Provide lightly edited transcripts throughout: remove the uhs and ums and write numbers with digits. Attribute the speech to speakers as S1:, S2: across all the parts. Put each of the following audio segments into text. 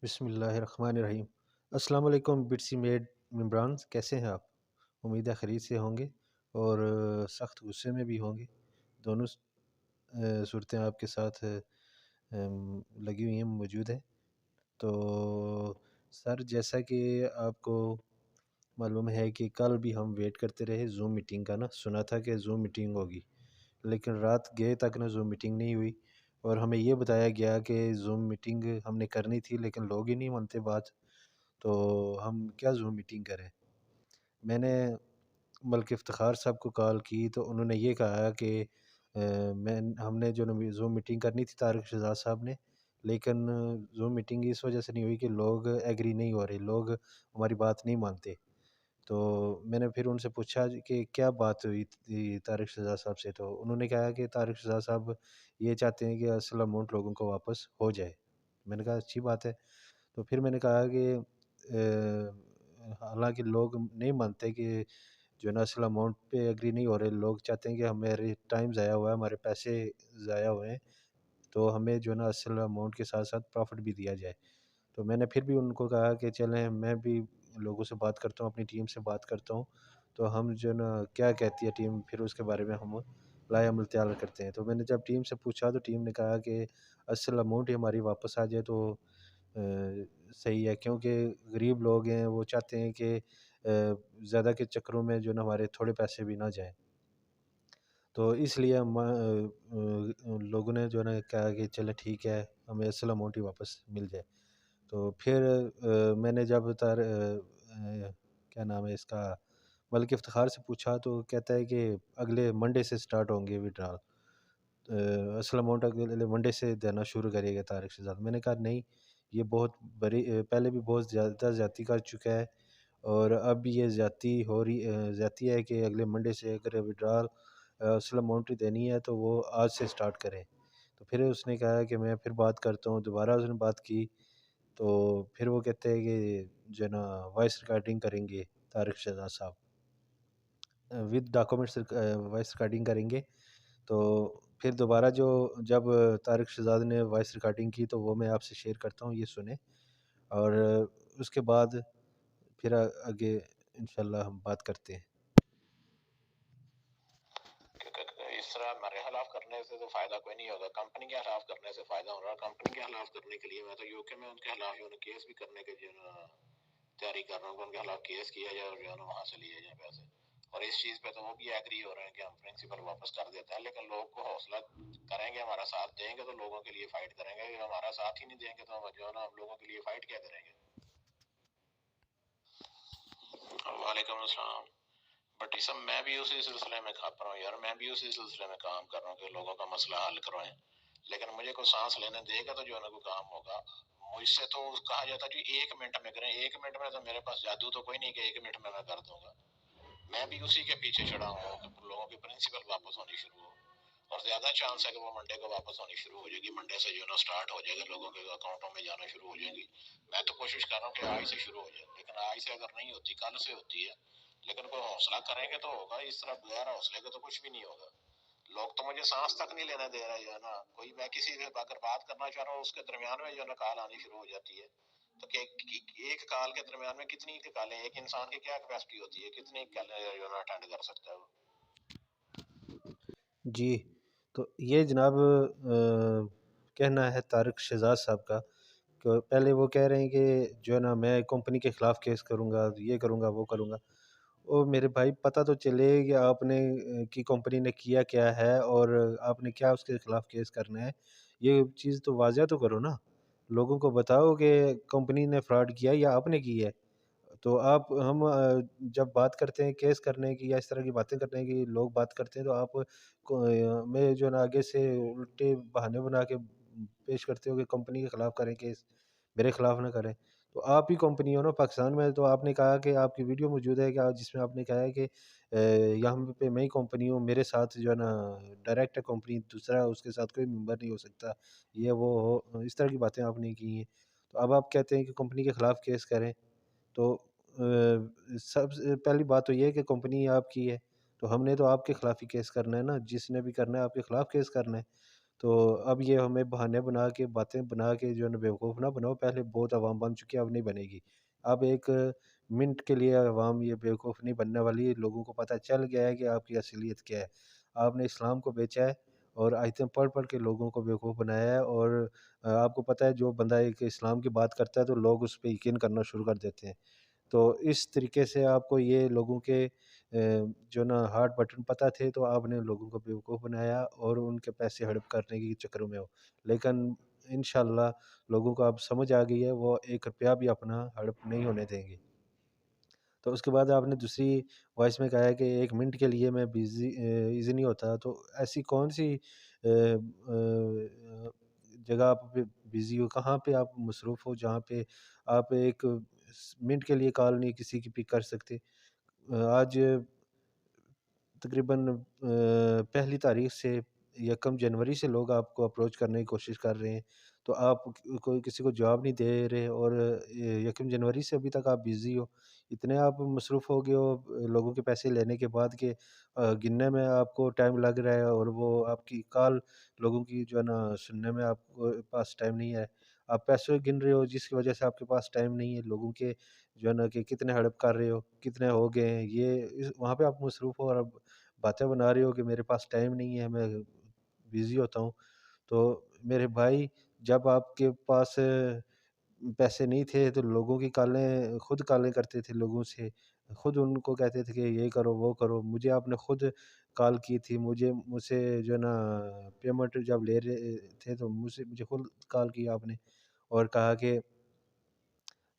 S1: بسم اللہ الرحمن الرحیم۔ السلام علیکم بٹسی میڈ ممبران، کیسے ہیں آپ؟ امید ہے خرید سے ہوں گے اور سخت غصے میں بھی ہوں گے۔ دونوں صورتیں آپ کے ساتھ لگی ہوئی ہیں، موجود ہیں۔ تو سر، جیسا کہ آپ کو معلوم ہے کہ کل بھی ہم ویٹ کرتے رہے زوم میٹنگ کا، نا سنا تھا کہ زوم میٹنگ ہوگی، لیکن رات گئے تک نا زوم میٹنگ نہیں ہوئی، اور ہمیں یہ بتایا گیا کہ زوم میٹنگ ہم نے کرنی تھی لیکن لوگ ہی نہیں مانتے بات، تو ہم کیا زوم میٹنگ کریں۔ میں نے ملک افتخار صاحب کو کال کی تو انہوں نے یہ کہا کہ ہم نے جو زوم میٹنگ کرنی تھی طارق شہزاد صاحب نے، لیکن زوم میٹنگ اس وجہ سے نہیں ہوئی کہ لوگ ایگری نہیں ہو رہے، لوگ ہماری بات نہیں مانتے۔ تو میں نے پھر ان سے پوچھا کہ کیا بات ہوئی تھی طارق شہزاد صاحب سے، تو انہوں نے کہا کہ طارق شہزاد صاحب یہ چاہتے ہیں کہ اصل اماؤنٹ لوگوں کو واپس ہو جائے۔ میں نے کہا اچھی بات ہے۔ تو پھر میں نے کہا کہ حالانکہ لوگ نہیں مانتے کہ جو ہے نا اصل اماؤنٹ پہ ایگری نہیں ہو رہے، لوگ چاہتے ہیں کہ ہمارے ٹائم ضائع ہوا ہے، ہمارے پیسے ضائع ہوئے ہیں، تو ہمیں جو ہے نا اصل اماؤنٹ کے ساتھ ساتھ پروفٹ بھی دیا جائے۔ تو میں نے پھر بھی ان کو کہا کہ چلیں میں بھی لوگوں سے بات کرتا ہوں، اپنی ٹیم سے بات کرتا ہوں، تو ہم جو ہے نا کیا کہتی ہے ٹیم، پھر اس کے بارے میں ہم رائے عمل تیار کرتے ہیں۔ تو میں نے جب ٹیم سے پوچھا تو ٹیم نے کہا کہ اصل اماؤنٹ ہی ہماری واپس آ جائے تو صحیح ہے، کیونکہ غریب لوگ ہیں، وہ چاہتے ہیں کہ زیادہ کے چکروں میں جو نا ہمارے تھوڑے پیسے بھی نہ جائیں۔ تو اس لیے ہم لوگوں نے جو ہے نا کہا کہ چلے ٹھیک ہے، ہمیں اصل اماؤنٹ ہی واپس مل جائے۔ تو پھر میں نے جب کیا نام ہے اس کا، ملک افتخار سے پوچھا تو کہتا ہے کہ اگلے منڈے سے سٹارٹ ہوں گے وڈرال، اصل اماؤنٹ اگلے منڈے سے دینا شروع کرے گا طارق شہزاد۔ میں نے کہا نہیں، یہ بہت بڑی پہلے بھی بہت زیادہ زیادتی کر چکا ہے، اور اب بھی یہ زیادتی ہے کہ اگلے منڈے سے اگر وڈرال اصل اماؤنٹ دینی ہے تو وہ آج سے سٹارٹ کریں۔ تو پھر اس نے کہا کہ میں پھر بات کرتا ہوں، دوبارہ اس نے بات کی تو پھر وہ کہتے ہیں کہ جو ہے نا وائس ریکارڈنگ کریں گے طارق شہزاد صاحب، ود ڈاکومنٹس وائس ریکارڈنگ کریں گے۔ تو پھر دوبارہ جب طارق شہزاد نے وائس ریکارڈنگ کی تو وہ میں آپ سے شیئر کرتا ہوں، یہ سنیں، اور اس کے بعد پھر آگے انشاءاللہ ہم بات کرتے ہیں۔
S2: اس طرح ہمارے خلاف کرنے سے تو فائدہ کوئی نہیں ہوگا، کمپنی کے خلاف کرنے سے فائدہ ہو رہا ہے۔ کمپنی کے خلاف کرنے کے لیے میں تو یو کے میں ان کے خلاف جو ہے کیس بھی کرنے کے جو تیاری کر رہا ہوں کہ ان کے خلاف کیس کیا جائے اور جو ہے وہاں سے لیے جائیں پیسے، اور اس چیز پہ تو وہ بھی ایگری ہو رہے ہیں کہ ہم پرنسپل واپس کر دیتے ہیں، لیکن لوگ کو حوصلہ کریں گے، ہمارا ساتھ دیں گے تو لوگوں کے لیے فائٹ کریں گے، ہمارا ساتھ ہی نہیں دیں گے تو ہم جو ہے نا ہم لوگوں کے لیے فائٹ کیا کریں گے۔ وعلیکم السلام۔ بٹ یہ سب میں بھی اسی سلسلے میں کھاپ رہا ہوں یار، میں بھی اسی سلسلے میں کام کر رہا ہوں کہ لوگوں کا مسئلہ حل کروائیں، لیکن مجھے کوئی سانس لینے دے گا تو جو ہے نا کوئی کام ہوگا۔ مجھ سے تو کہا جاتا ہے کہ 1 منٹ میں کریں، 1 منٹ میں تو میرے پاس جادو تو کوئی نہیں کہ 1 منٹ میں کر دوں گا۔ میں بھی اسی کے پیچھے چڑھا ہوں کہ لوگوں کی پرنسپل واپس ہونی شروع ہو، اور زیادہ چانس ہے کہ وہ منڈے کو واپس ہونی شروع ہو جائے گی، منڈے سے جو ہے نا سٹارٹ ہو جائے گا، لوگوں کے اکاؤنٹوں میں جانا شروع ہو جائیں گی۔ میں تو کوشش کر رہا ہوں کہ آج سے شروع ہو جائے، لیکن آج سے اگر نہیں ہوتی کل سے ہوتی ہے، لیکن کوئی حوصلہ کریں گے تو ہوگا، اس طرح بغیر حوصلے کے تو کچھ بھی نہیں ہوگا۔ لوگ تو مجھے سانس تک نہیں لینے دے رہے جو ہے نا، کوئی میں کسی سے اگر بات کرنا چاہ رہا ہوں اس کے درمیان میں جو ہے نا کال آنی شروع ہو جاتی ہے، تو کہ ایک کال کے درمیان میں کتنی کالیں، ایک انسان کی کیا کیپیسٹی ہوتی ہے، کتنی کالیں جو ہے نا اٹینڈ کر سکتا ہے وہ۔
S1: جی، تو یہ جناب کہنا ہے طارق شہزاد صاحب کا، کہ پہلے وہ کہہ رہے ہیں کہ جو ہے نا میں کمپنی کے خلاف کیس کروں گا، یہ کروں گا، وہ کروں گا۔ او میرے بھائی، پتہ تو چلے کہ آپ نے کی کمپنی نے کیا کیا ہے اور آپ نے کیا اس کے خلاف کیس کرنا ہے، یہ چیز تو واضح تو کرو نا، لوگوں کو بتاؤ کہ کمپنی نے فراڈ کیا یا آپ نے کی ہے۔ تو ہم جب بات کرتے ہیں کیس کرنے کی یا اس طرح کی باتیں کرنے کی، لوگ بات کرتے ہیں تو آپ میں جو ہے نا آگے سے الٹے بہانے بنا کے پیش کرتے ہو کہ کمپنی کے خلاف کریں کیس، میرے خلاف نہ کریں۔ تو آپ ہی کمپنی ہو نا پاکستان میں، تو آپ نے کہا کہ آپ کی ویڈیو موجود ہے کہ جس میں آپ نے کہا ہے کہ یہاں پہ میں ہی کمپنی ہوں، میرے ساتھ جو ہے نا ڈائریکٹ ہے کمپنی، دوسرا اس کے ساتھ کوئی ممبر نہیں ہو سکتا، یہ وہ ہو، اس طرح کی باتیں آپ نے کی ہیں۔ تو اب آپ کہتے ہیں کہ کمپنی کے خلاف کیس کریں، تو سب سے پہلی بات تو یہ ہے کہ کمپنی آپ کی ہے، تو ہم نے تو آپ کے خلاف ہی کیس کرنا ہے نا، جس نے بھی کرنا ہے آپ کے خلاف کیس کرنا ہے۔ تو اب یہ ہمیں بہانے بنا کے باتیں بنا کے جو ہے نا بیوقوف نہ بناؤ، پہلے بہت عوام بن چکی ہے، اب نہیں بنے گی۔ اب ایک منٹ کے لیے عوام یہ بیوقوف نہیں بننے والی، لوگوں کو پتہ چل گیا ہے کہ آپ کی اصلیت کیا ہے۔ آپ نے اسلام کو بیچا ہے اور آیتیں پڑھ پڑھ کے لوگوں کو بیوقوف بنایا ہے، اور آپ کو پتہ ہے جو بندہ ایک اسلام کی بات کرتا ہے تو لوگ اس پہ یقین کرنا شروع کر دیتے ہیں۔ تو اس طریقے سے آپ کو یہ لوگوں کے جو نا ہارٹ بٹن پتہ تھے، تو آپ نے لوگوں کو بیوقوف بنایا اور ان کے پیسے ہڑپ کرنے کے چکروں میں ہو۔ لیکن انشاءاللہ لوگوں کو اب سمجھ آ گئی ہے، وہ 1 روپیہ بھی اپنا ہڑپ نہیں ہونے دیں گے۔ تو اس کے بعد آپ نے دوسری وائس میں کہا ہے کہ 1 منٹ کے لیے میں ایزی نہیں ہوتا، تو ایسی کون سی جگہ آپ پہ بزی ہو، کہاں پہ آپ مصروف ہو جہاں پہ آپ 1 منٹ کے لیے کال نہیں کسی کی پک کر سکتے؟ آج تقریباً 1 تاریخ سے 1 جنوری سے لوگ آپ کو اپروچ کرنے کی کوشش کر رہے ہیں، تو آپ کوئی کسی کو جواب نہیں دے رہے، اور 1 جنوری سے ابھی تک آپ بزی ہو، اتنے آپ مصروف ہو گئے ہو لوگوں کے پیسے لینے کے بعد کہ گننے میں آپ کو ٹائم لگ رہا ہے، اور وہ آپ کی کال لوگوں کی جو ہے نا سننے میں آپ کو پاس ٹائم نہیں ہے۔ آپ پیسے گن رہے ہو جس کی وجہ سے آپ کے پاس ٹائم نہیں ہے، لوگوں کے جو ہے نا کہ کتنے ہڑپ کر رہے ہو، کتنے ہو گئے ہیں، وہاں پہ آپ مصروف ہو، اور اب باتیں بنا رہے ہو کہ میرے پاس ٹائم نہیں ہے، میں بزی ہوتا ہوں۔ تو میرے بھائی، جب آپ کے پاس پیسے نہیں تھے تو لوگوں کی کالیں خود کالیں کرتے تھے لوگوں سے، خود ان کو کہتے تھے کہ یہ کرو وہ کرو، مجھے آپ نے خود کال کی تھی، مجھ سے جو ہے نا پیمنٹ جب لے رہے تھے تو مجھے خود کال کی آپ نے، اور کہا کہ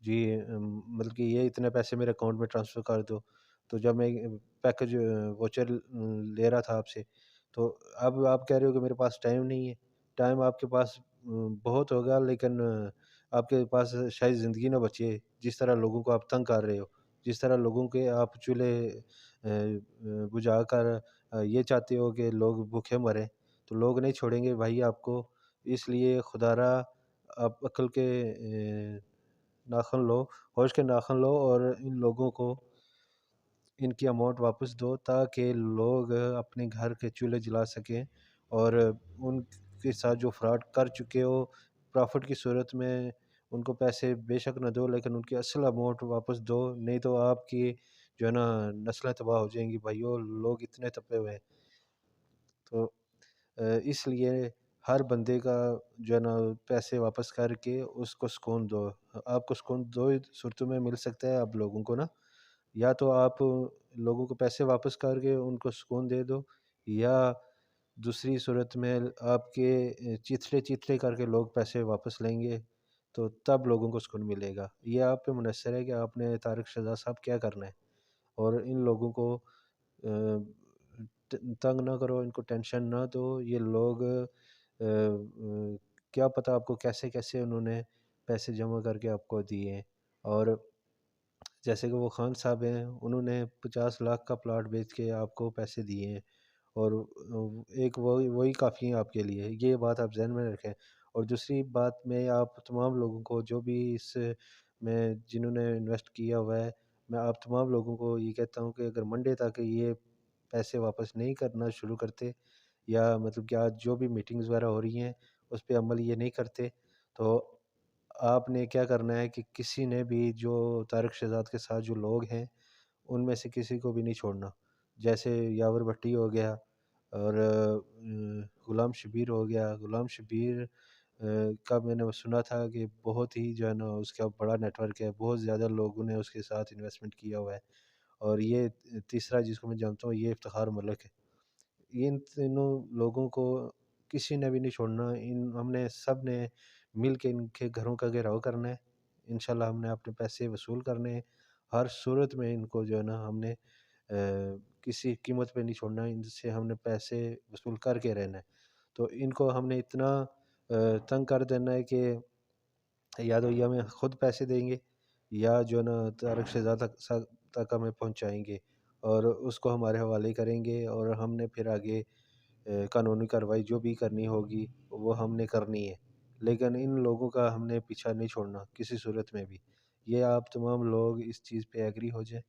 S1: جی مطلب کہ یہ اتنے پیسے میرے اکاؤنٹ میں ٹرانسفر کر دو۔ تو جب میں پیکج واچر لے رہا تھا آپ سے، تو اب آپ کہہ رہے ہو کہ میرے پاس ٹائم نہیں ہے۔ ٹائم آپ کے پاس بہت ہوگا، لیکن آپ کے پاس شاید زندگی نہ بچے، جس طرح لوگوں کو آپ تنگ کر رہے ہو، جس طرح لوگوں کے آپ چولہے بجھا کر یہ چاہتے ہو کہ لوگ بھوکے مریں، تو لوگ نہیں چھوڑیں گے بھائی آپ کو۔ اس لیے خدا را آپ عقل کے ناخن لو، ہوش کے ناخن لو، اور ان لوگوں کو ان کی اماؤنٹ واپس دو، تاکہ لوگ اپنے گھر کے چولہے جلا سکیں، اور ان کے ساتھ جو فراڈ کر چکے ہو پرافٹ کی صورت میں ان کو پیسے بے شک نہ دو، لیکن ان کی اصل اماؤنٹ واپس دو، نہیں تو آپ کی جو ہے نا نسلیں تباہ ہو جائیں گی بھائیو، لوگ اتنے تپے ہوئے ہیں۔ تو اس لیے ہر بندے کا جو ہے نا پیسے واپس کر کے اس کو سکون دو۔ آپ کو سکون دو ہی صورتوں میں مل سکتا ہے اب لوگوں کو نا، یا تو آپ لوگوں کو پیسے واپس کر کے ان کو سکون دے دو، یا دوسری صورت میں آپ کے چیتھڑے چیتھڑے کر کے لوگ پیسے واپس لیں گے، تو تب لوگوں کو سکون ملے گا۔ یہ آپ پہ منحصر ہے کہ آپ نے طارق شہزاد صاحب کیا کرنا ہے، اور ان لوگوں کو تنگ نہ کرو، ان کو ٹینشن نہ دو۔ یہ لوگ کیا پتہ آپ کو کیسے کیسے انہوں نے پیسے جمع کر کے آپ کو دیے ہیں، اور جیسے کہ وہ خان صاحب ہیں، انہوں نے 50 لاکھ کا پلاٹ بیچ کے آپ کو پیسے دیے ہیں، اور ایک وہی کافی ہیں آپ کے لیے، یہ بات آپ ذہن میں رکھیں۔ اور دوسری بات میں آپ تمام لوگوں کو جو بھی اس میں جنہوں نے انویسٹ کیا ہوا ہے، میں آپ تمام لوگوں کو یہ کہتا ہوں کہ اگر منڈے تک یہ پیسے واپس نہیں کرنا شروع کرتے، یا مطلب کہ آج جو بھی میٹنگز وغیرہ ہو رہی ہیں اس پہ عمل یہ نہیں کرتے، تو آپ نے کیا کرنا ہے کہ کسی نے بھی جو طارق شہزاد کے ساتھ جو لوگ ہیں ان میں سے کسی کو بھی نہیں چھوڑنا، جیسے یاور بھٹی ہو گیا، اور غلام شبیر ہو گیا۔ غلام شبیر کا میں نے سنا تھا کہ بہت ہی جو ہے نا اس کا بڑا نیٹ ورک ہے، بہت زیادہ لوگوں نے اس کے ساتھ انویسٹمنٹ کیا ہوا ہے، اور یہ تیسرا جس کو میں جانتا ہوں یہ افتخار ملک ہے۔ ان تینوں لوگوں کو کسی نے بھی نہیں چھوڑنا، ہم نے سب نے مل کے ان کے گھروں کا گھیراؤ کرنا ہے۔ انشاءاللہ ہم نے اپنے پیسے وصول کرنے ہیں، ہر صورت میں ان کو جو ہے نا ہم نے کسی قیمت پہ نہیں چھوڑنا، ان سے ہم نے پیسے وصول کر کے رہنا ہے۔ تو ان کو ہم نے اتنا تنگ کر دینا ہے کہ یا تو یہ ہمیں خود پیسے دیں گے، یا جو ہے نا طارق شہزاد تک ہمیں پہنچائیں گے، اور اس کو ہمارے حوالے کریں گے، اور ہم نے پھر آگے قانونی کارروائی جو بھی کرنی ہوگی وہ ہم نے کرنی ہے، لیکن ان لوگوں کا ہم نے پیچھا نہیں چھوڑنا کسی صورت میں بھی۔ یہ آپ تمام لوگ اس چیز پہ ایگری ہو جائیں،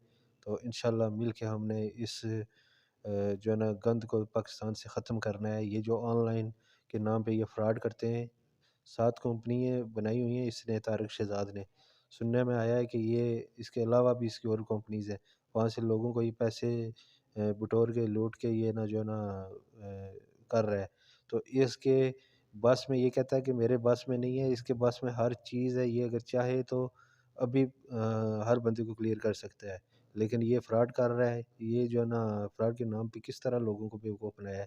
S1: تو انشاءاللہ مل کے ہم نے اس جو ہے نا گند کو پاکستان سے ختم کرنا ہے۔ یہ جو آن لائن کے نام پہ یہ فراڈ کرتے ہیں۔ 7 کنپنیاں بنائی ہوئی ہیں اس نے، طارق شہزاد نے۔ سننے میں آیا ہے کہ یہ اس کے علاوہ بھی اس کی اور کمپنیز ہیں، وہاں سے لوگوں کو یہ پیسے بٹور کے لوٹ کے یہ جو نا کر رہا ہے۔ تو اس کے بس میں یہ کہتا ہے کہ میرے بس میں نہیں ہے، اس کے بس میں ہر چیز ہے، یہ اگر چاہے تو ابھی ہر بندے کو کلیئر کر سکتا ہے، لیکن یہ فراڈ کر رہا ہے۔ یہ جو ہے نا فراڈ کے نام پہ کس طرح لوگوں کو بیوقوف بنایا ہے۔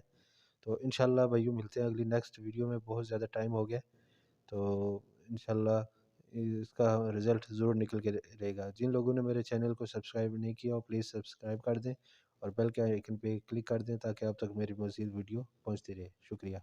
S1: تو انشاءاللہ بھائیو ملتے ہیں اگلی نیکسٹ ویڈیو میں، بہت زیادہ ٹائم ہو گیا، تو انشاءاللہ اس کا رزلٹ ضرور نکل کے رہے گا۔ جن لوگوں نے میرے چینل کو سبسکرائب نہیں کیا وہ پلیز سبسکرائب کر دیں اور بیل کے آئیکن پہ کلک کر دیں تاکہ اب تک میری مزید ویڈیو پہنچتی رہے۔ شکریہ۔